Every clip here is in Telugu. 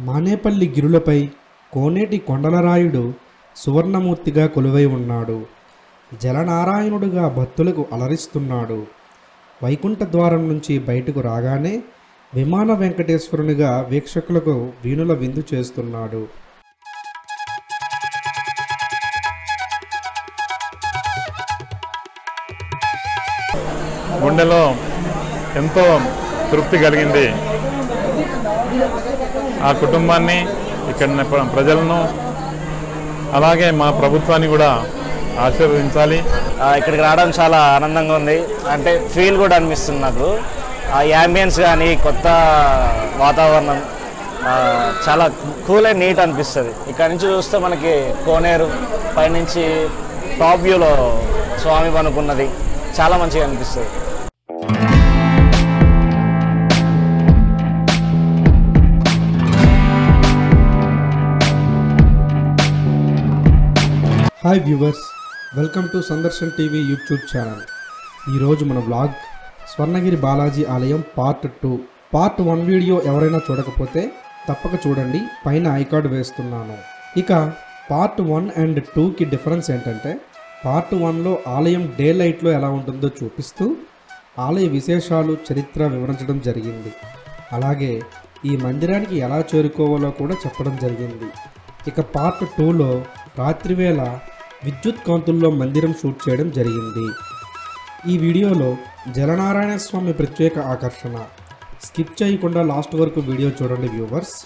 మానేపల్లి గిరులపై కోనేటి కొండలరాయుడు సువర్ణమూర్తిగా కొలువై ఉన్నాడు. జలనారాయణుడుగా భక్తులకు అలరిస్తున్నాడు. వైకుంఠ ద్వారం నుంచి బయటకు రాగానే విమాన వెంకటేశ్వరునిగా వీక్షకులకు వీణుల విందు చేస్తున్నాడు. గుండెలో ఎంతో తృప్తి కలిగింది. ఆ కుటుంబాన్ని, ఇక్కడ ప్రజలను, అలాగే మా ప్రభుత్వాన్ని కూడా ఆశీర్వదించాలి. ఇక్కడికి రావడం చాలా ఆనందంగా ఉంది. అంటే ఫీల్ కూడా అనిపిస్తుంది నాకు. ఆ యాంబియన్స్ కానీ, కొత్త వాతావరణం చాలా కూల్ అండ్ నీట్ అనిపిస్తుంది. ఇక్కడ నుంచి చూస్తే మనకి కోనేరు పైనుంచి టాప్ వ్యూలో స్వామి పనుకున్నది చాలా మంచిగా అనిపిస్తుంది. Hi viewers, welcome to Sandarshan TV YouTube channel. ఈరోజు మన వ్లాగ్ స్వర్ణగిరి బాలాజీ ఆలయం పార్ట్ 2. పార్ట్ 1 వీడియో ఎవరైనా చూడకపోతే తప్పక చూడండి, పైన ఐకార్డ్ వేస్తున్నాను. ఇక పార్ట్ 1 అండ్ 2కి డిఫరెన్స్ ఏంటంటే, పార్ట్ 1లో ఆలయం డే లైట్లో ఎలా ఉంటుందో చూపిస్తూ ఆలయ విశేషాలు, చరిత్ర వివరించడం జరిగింది. అలాగే ఈ మందిరానికి ఎలా చేరుకోవాలో కూడా చెప్పడం జరిగింది. ఇక పార్ట్ 2లో రాత్రివేళ విద్యుత్ కాంతుల్లో మందిరం షూట్ చేయడం జరిగింది. ఈ వీడియోలో జలనారాయణ స్వామి ప్రత్యేక ఆకర్షణ. స్కిప్ చేయకుండా లాస్ట్ వరకు వీడియో చూడండి వ్యూవర్స్.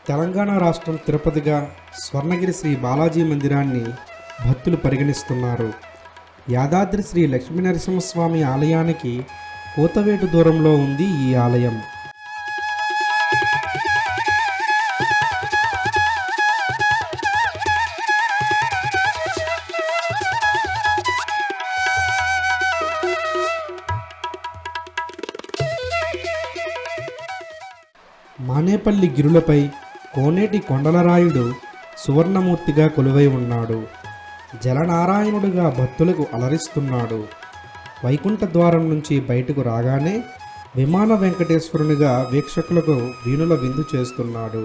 తెలంగాణ రాష్ట్రం తిరుపతిగా స్వర్ణగిరి శ్రీ బాలాజీ మందిరాన్ని భక్తులు పరిగణిస్తున్నారు. యాదాద్రి శ్రీ లక్ష్మీనరసింహస్వామి ఆలయానికి కూతవేటు దూరంలో ఉంది ఈ ఆలయం. మానేపల్లి గిరులపై కోనేటి కొండలరాయుడు సువర్ణమూర్తిగా కొలువై ఉన్నాడు. జలనారాయణుడుగా భక్తులకు అలరిస్తున్నాడు. వైకుంఠ ద్వారం నుంచి బయటకు రాగానే విమాన వెంకటేశ్వరునిగా వీక్షకులకు వీణుల విందు చేస్తున్నాడు.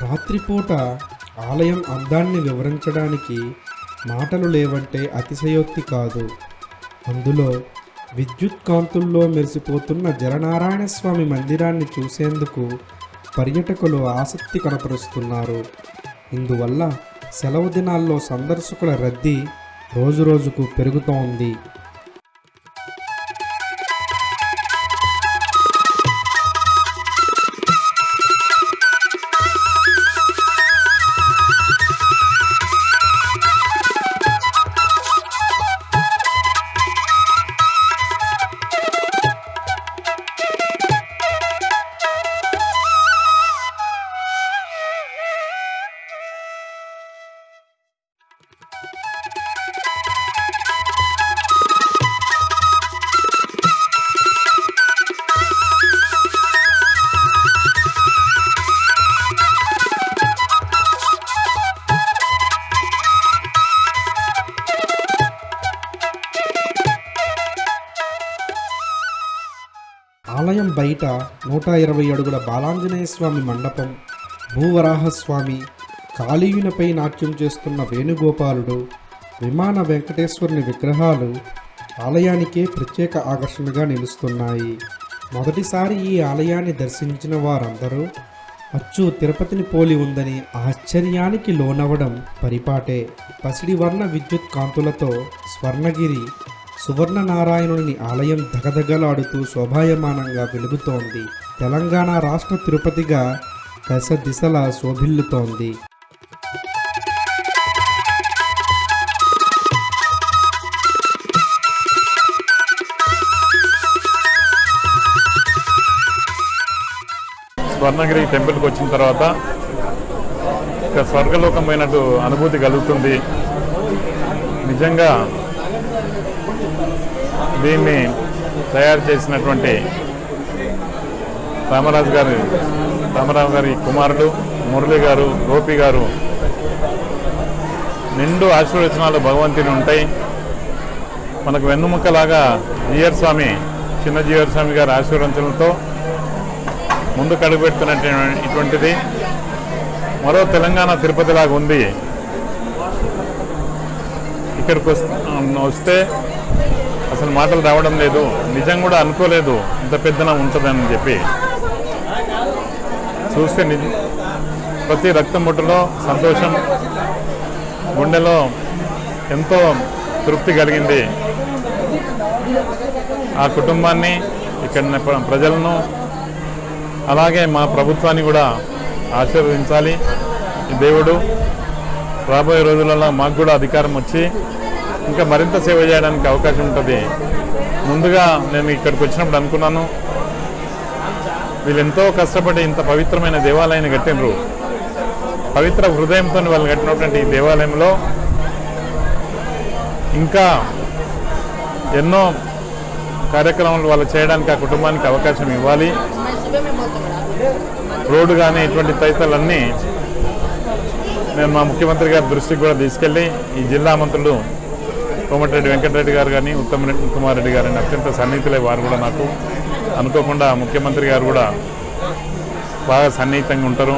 రాత్రిపూట ఆలయం అందాన్ని వివరించడానికి మాటలు లేవంటే అతిశయోక్తి కాదు. అందులో విద్యుత్ కాంతుల్లో మెరిసిపోతున్న జలనారాయణ స్వామి మందిరాన్ని చూసేందుకు పర్యాటకులు ఆసక్తి కనపరుస్తున్నారు. ఇందువల్ల సెలవు దినాల్లో సందర్శకుల రద్దీ రోజురోజుకు పెరుగుతోంది. ఆలయం బయట 120 అడుగుల బాలాంజనేయ స్వామి మండపం, భూవరాహస్వామి, కాళీయునిపై నాట్యం చేస్తున్న వేణుగోపాలుడు, విమాన వెంకటేశ్వరుని విగ్రహాలు ఆలయానికే ప్రత్యేక ఆకర్షణగా నిలుస్తున్నాయి. మొదటిసారి ఈ ఆలయాన్ని దర్శించిన వారందరూ అచ్చు తిరుపతిని పోలి ఉందని ఆశ్చర్యానికి లోనవడం పరిపాటే. పసిడి వర్ణ విద్యుత్ కాంతులతో స్వర్ణగిరి సువర్ణనారాయణుని ఆలయం దగదగలాడుతూ శోభాయమానంగా వెలుగుతోంది. తెలంగాణ రాష్ట్ర తిరుపతిగా దశ దిశలా శోభిల్లుతోంది. స్వర్ణగిరి టెంపుల్కి వచ్చిన తర్వాత ఇక స్వర్గలోకం పోయినట్టు అనుభూతి కలుగుతుంది. నిజంగా దీన్ని తయారు చేసినటువంటి రామారావు గారి కుమారుడు మురళి గారు, గోపి గారు నిండు ఆశీర్వచనాలు భగవంతుని ఉంటాయి. మనకు వెన్నుముక్కలాగా చిన్న జీఆర్ స్వామి గారి ఆశీర్వచనలతో ముందుకు అడుగుపెడుతున్నటువంటిది మరో తెలంగాణ తిరుపతి లాగా ఉంది. ఇక్కడికి వస్తే అసలు మాటలు రావడం లేదు. నిజం కూడా అనుకోలేదు ఇంత పెద్దన ఉంటుందని చెప్పి. చూస్తే ప్రతి రక్తం ముట్టులో సంతోషం, గుండెలో ఎంతో తృప్తి కలిగింది. ఆ కుటుంబాన్ని, ఇక్కడ ప్రజలను, అలాగే మా ప్రభుత్వాన్ని కూడా ఆశీర్వదించాలి ఈ దేవుడు. రాబోయే రోజులలో మాకు కూడా అధికారం వచ్చి ఇంకా మరింత సేవ చేయడానికి అవకాశం ఉంటుంది. ముందుగా నేను ఇక్కడికి వచ్చినప్పుడు అనుకున్నాను, వీళ్ళు ఎంతో కష్టపడి ఇంత పవిత్రమైన దేవాలయాన్ని కట్టినరు. పవిత్ర హృదయంతో వాళ్ళు కట్టినటువంటి ఈ దేవాలయంలో ఇంకా ఎన్నో కార్యక్రమాలు వాళ్ళు చేయడానికి ఆ కుటుంబానికి అవకాశం ఇవ్వాలి. రోడ్డు కానీ ఇటువంటి తదితరులన్నీ నేను మా ముఖ్యమంత్రి గారి దృష్టికి కూడా తీసుకెళ్ళి, ఈ జిల్లా మంత్రులు కోమటిరెడ్డి వెంకటరెడ్డి గారు కానీ ఉత్తమ్ కుమార్ రెడ్డి గారు అత్యంత సన్నిహితులే. వారు కూడా నాకు అనుకోకుండా ముఖ్యమంత్రి గారు కూడా బాగా సన్నిహితంగా ఉంటారు.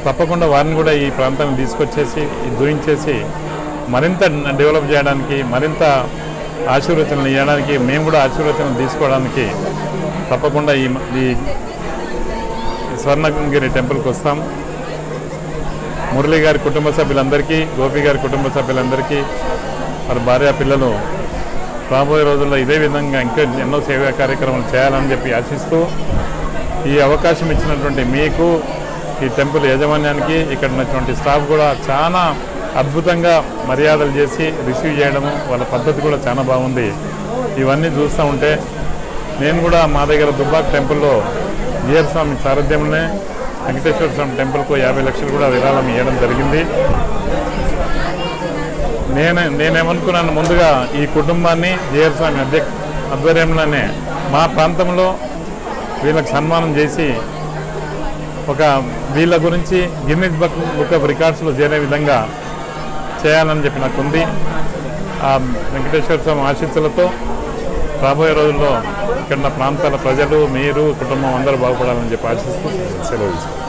తప్పకుండా వారిని కూడా ఈ ప్రాంతాన్ని తీసుకొచ్చేసి చూయించేసి మరింత డెవలప్ చేయడానికి, మరింత ఆశీర్వచనలు ఇవ్వడానికి, మేము కూడా ఆశీర్వచనలు తీసుకోవడానికి తప్పకుండా ఈ స్వర్ణగిరి టెంపుల్కి వస్తాం. మురళి గారి కుటుంబ సభ్యులందరికీ, గోపి గారి కుటుంబ సభ్యులందరికీ, వారి భార్య పిల్లలు రాబోయే రోజుల్లో ఇదే విధంగా ఇంకా ఎన్నో సేవా కార్యక్రమాలు చేయాలని చెప్పి ఆశిస్తూ, ఈ అవకాశం ఇచ్చినటువంటి మీకు, ఈ టెంపుల్ యాజమాన్యానికి, ఇక్కడ ఉన్నటువంటి స్టాఫ్ కూడా చాలా అద్భుతంగా మర్యాదలు చేసి రిసీవ్ చేయడము, వాళ్ళ పద్ధతి కూడా చాలా బాగుంది. ఇవన్నీ చూస్తూ ఉంటే నేను కూడా మా దగ్గర దుబ్బాక టెంపుల్లో జీఆర్ స్వామి సారథ్యంలోనే వెంకటేశ్వర స్వామి టెంపుల్కు 50 లక్షలు కూడా విరాళం ఇవ్వడం జరిగింది. నేనేమనుకున్నాను, ముందుగా ఈ కుటుంబాన్ని జీఆర్ స్వామి ఆధ్వర్యంలోనే మా ప్రాంతంలో వీళ్ళకి సన్మానం చేసి వీళ్ళ గురించి గిన్నెస్ బుక్ ఆఫ్ రికార్డ్స్లో చేరే విధంగా చేయాలని చెప్పి నాకు ఉంది. ఆ వెంకటేశ్వర స్వామి ఆశీస్సులతో రాబోయే రోజుల్లో ఇక్కడ ప్రాంతాల ప్రజలు, మీరు, కుటుంబం అందరూ బాగుపడాలని చెప్పి ఆశిస్తూ సెలవు ఇస్తాను.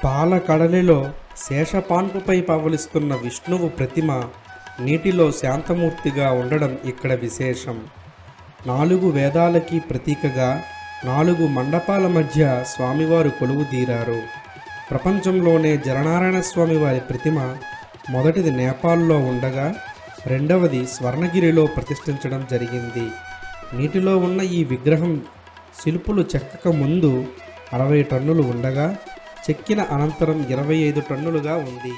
పాల కడలిలో శేషపాన్పుపై పవలిస్తున్న విష్ణువు ప్రతిమ నీటిలో శాంతమూర్తిగా ఉండడం ఇక్కడ విశేషం. 4 వేదాలకి ప్రతీకగా 4 మండపాల మధ్య స్వామివారు కొలువుదీరారు. ప్రపంచంలోనే జలనారాయణ స్వామి వారి ప్రతిమ మొదటిది నేపాల్లో ఉండగా రెండవది స్వర్ణగిరిలో ప్రతిష్ఠించడం జరిగింది. నీటిలో ఉన్న ఈ విగ్రహం శిల్పులు చెక్కక ముందు 60 టన్నులు ఉండగా చెక్కిన అనంతరం 25 టన్నులుగా ఉంది.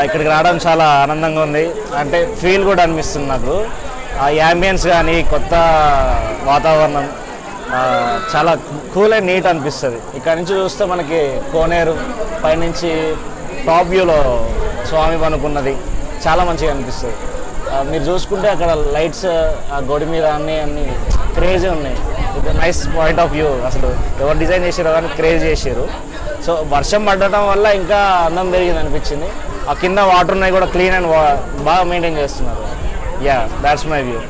ఇక్కడికి రావడం చాలా ఆనందంగా ఉంది. అంటే ఫీల్ కూడా అనిపిస్తుంది నాకు. ఆ యాంబియన్స్ కానీ కొత్త వాతావరణం చాలా కూల్ అండ్ నీట్ అనిపిస్తుంది. ఇక్కడ నుంచి చూస్తే మనకి కోనేరు పైనుంచి టాప్ వ్యూలో స్వామి పనుకున్నది చాలా మంచిగా అనిపిస్తుంది. మీరు చూసుకుంటే అక్కడ లైట్స్ ఆ గోడి మీద అన్నీ క్రేజీ ఉన్నాయి. ఇది నైస్ పాయింట్ ఆఫ్ వ్యూ. అసలు ఎవరు డిజైన్ చేసారో కానీ క్రేజ్ చేసారు. సో వర్షం పడటం వల్ల ఇంకా అందం పెరిగింది అనిపించింది. ఆ కింద వాటర్ ఉన్నాయి కూడా క్లీన్ అండ్ బాగా మెయింటైన్ చేస్తున్నారు. Yeah, that's my view.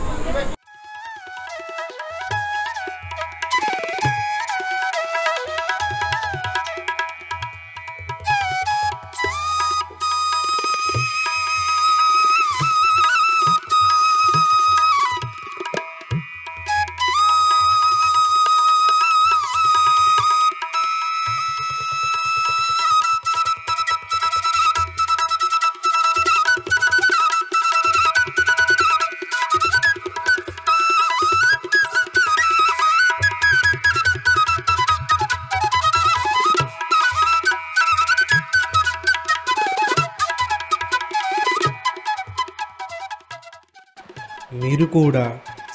మీరు కూడా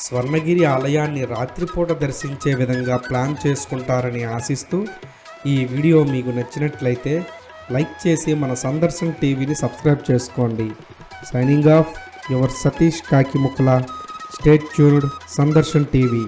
స్వర్ణగిరి ఆలయాన్ని రాత్రిపూట దర్శించే విధంగా ప్లాన్ చేసుకుంటారని ఆశిస్తూ ఈ వీడియో మీకు నచ్చినట్లయితే లైక్ చేసి మన సందర్శన్ టీవీని సబ్స్క్రైబ్ చేసుకోండి. Signing off your Satish Kakimukkala. Stay tuned. Sandarshan TV.